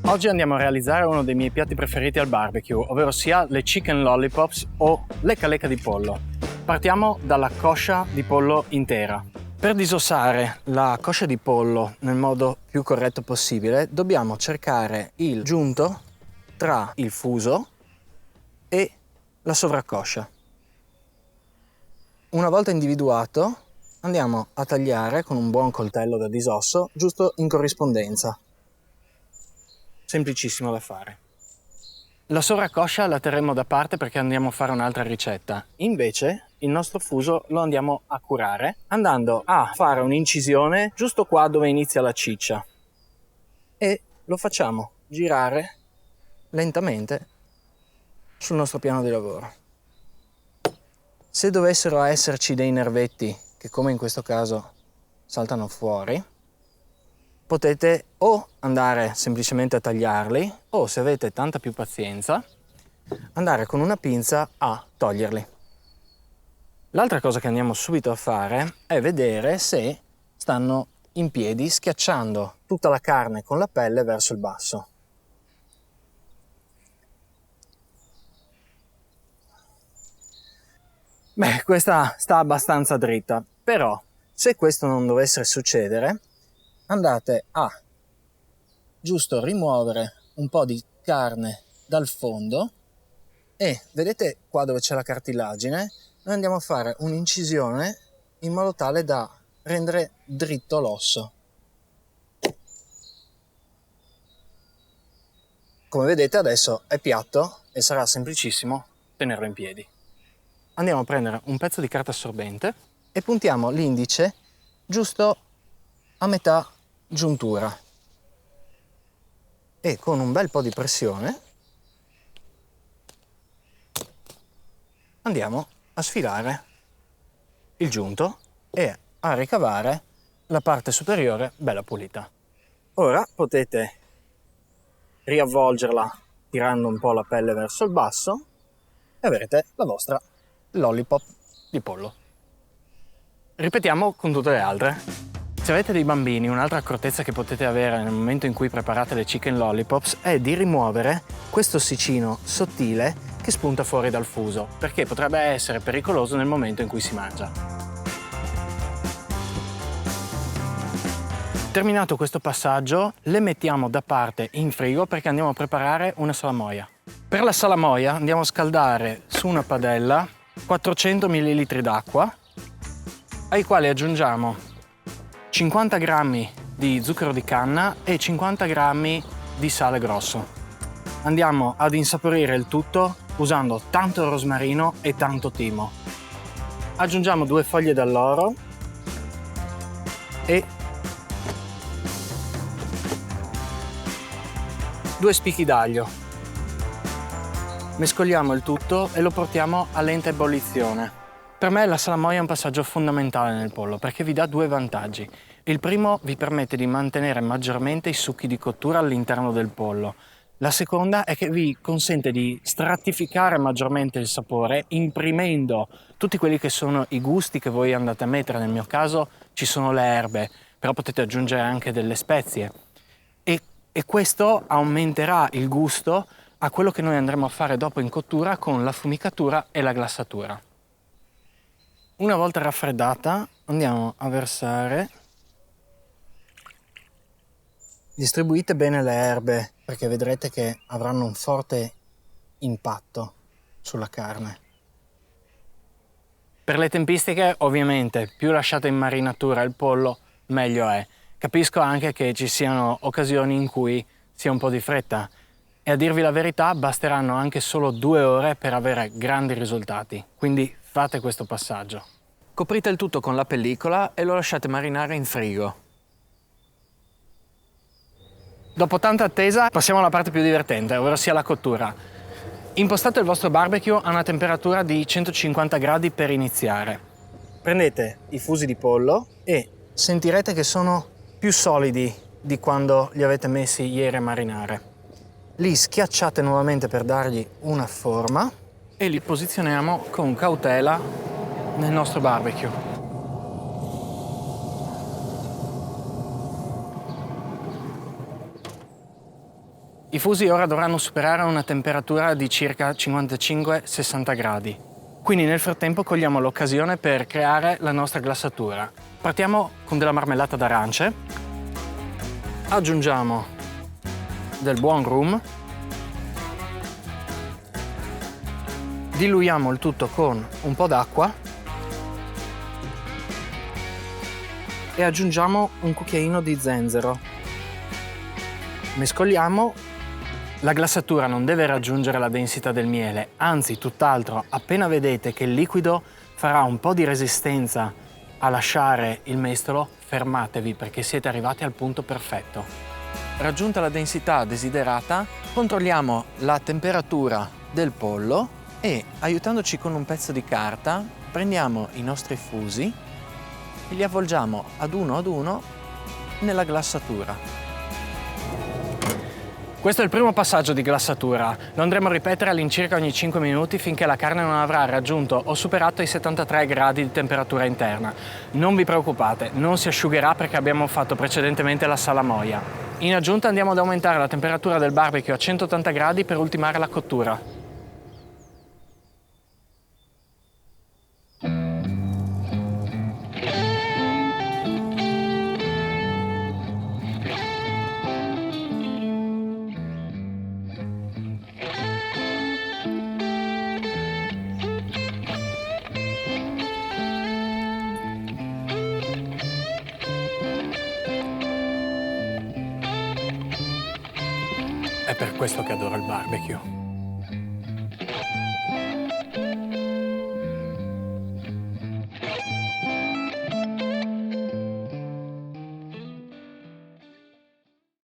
Oggi andiamo a realizzare uno dei miei piatti preferiti al barbecue, ovvero sia le chicken lollipops o lecca lecca di pollo. Partiamo dalla coscia di pollo intera. Per disossare la coscia di pollo nel modo più corretto possibile, dobbiamo cercare il giunto tra il fuso e la sovraccoscia. Una volta individuato, andiamo a tagliare con un buon coltello da disosso, giusto in corrispondenza. Semplicissimo da fare. La sovraccoscia la terremo da parte perché andiamo a fare un'altra ricetta. Invece il nostro fuso lo andiamo a curare andando a fare un'incisione giusto qua dove inizia la ciccia e lo facciamo girare lentamente sul nostro piano di lavoro. Se dovessero esserci dei nervetti che, come in questo caso, saltano fuori, potete o andare semplicemente a tagliarli o, se avete tanta più pazienza, andare con una pinza a toglierli. L'altra cosa che andiamo subito a fare è vedere se stanno in piedi, schiacciando tutta la carne con la pelle verso il basso. Beh, questa sta abbastanza dritta, però se questo non dovesse succedere, andate a giusto rimuovere un po' di carne dal fondo e vedete qua dove c'è la cartilagine, noi andiamo a fare un'incisione in modo tale da rendere dritto l'osso. Come vedete adesso è piatto e sarà semplicissimo tenerlo in piedi. Andiamo a prendere un pezzo di carta assorbente e puntiamo l'indice giusto a metà giuntura e con un bel po' di pressione andiamo a sfilare il giunto e a ricavare la parte superiore bella pulita. Ora potete riavvolgerla tirando un po' la pelle verso il basso e avrete la vostra lollipop di pollo. Ripetiamo con tutte le altre. Se avete dei bambini, un'altra accortezza che potete avere nel momento in cui preparate le chicken lollipops è di rimuovere questo ossicino sottile che spunta fuori dal fuso, perché potrebbe essere pericoloso nel momento in cui si mangia. Terminato questo passaggio, le mettiamo da parte in frigo perché andiamo a preparare una salamoia. Per la salamoia andiamo a scaldare su una padella 400 ml d'acqua, ai quali aggiungiamo 50 grammi di zucchero di canna e 50 grammi di sale grosso. Andiamo ad insaporire il tutto usando tanto rosmarino e tanto timo. Aggiungiamo 2 foglie d'alloro e 2 spicchi d'aglio. Mescoliamo il tutto e lo portiamo a lenta ebollizione. Per me la salamoia è un passaggio fondamentale nel pollo perché vi dà 2 vantaggi. Il primo vi permette di mantenere maggiormente i succhi di cottura all'interno del pollo. La seconda è che vi consente di stratificare maggiormente il sapore imprimendo tutti quelli che sono i gusti che voi andate a mettere. Nel mio caso ci sono le erbe, però potete aggiungere anche delle spezie. E questo aumenterà il gusto a quello che noi andremo a fare dopo in cottura con l'affumicatura e la glassatura. Una volta raffreddata andiamo a versare. Distribuite bene le erbe perché vedrete che avranno un forte impatto sulla carne. Per le tempistiche, ovviamente, più lasciate in marinatura il pollo, meglio è. Capisco anche che ci siano occasioni in cui sia un po' di fretta e a dirvi la verità basteranno anche solo 2 ore per avere grandi risultati, quindi fate questo passaggio. Coprite il tutto con la pellicola e lo lasciate marinare in frigo. Dopo tanta attesa passiamo alla parte più divertente, ovvero sia la cottura. Impostate il vostro barbecue a una temperatura di 150 gradi per iniziare. Prendete i fusi di pollo e sentirete che sono più solidi di quando li avete messi ieri a marinare. Li schiacciate nuovamente per dargli una forma e li posizioniamo con cautela nel nostro barbecue. I fusi ora dovranno superare una temperatura di circa 55-60 gradi. Quindi nel frattempo cogliamo l'occasione per creare la nostra glassatura. Partiamo con della marmellata d'arance, aggiungiamo del buon rum, diluiamo il tutto con un po' d'acqua e aggiungiamo un cucchiaino di zenzero. Mescoliamo. La glassatura non deve raggiungere la densità del miele, anzi tutt'altro, appena vedete che il liquido farà un po' di resistenza a lasciare il mestolo, fermatevi perché siete arrivati al punto perfetto. Raggiunta la densità desiderata, controlliamo la temperatura del pollo e, aiutandoci con un pezzo di carta, prendiamo i nostri fusi e li avvolgiamo ad uno nella glassatura. Questo è il primo passaggio di glassatura. Lo andremo a ripetere all'incirca ogni 5 minuti finché la carne non avrà raggiunto o superato i 73 gradi di temperatura interna. Non vi preoccupate, non si asciugherà perché abbiamo fatto precedentemente la salamoia. In aggiunta andiamo ad aumentare la temperatura del barbecue a 180 gradi per ultimare la cottura. È per questo che adoro il barbecue.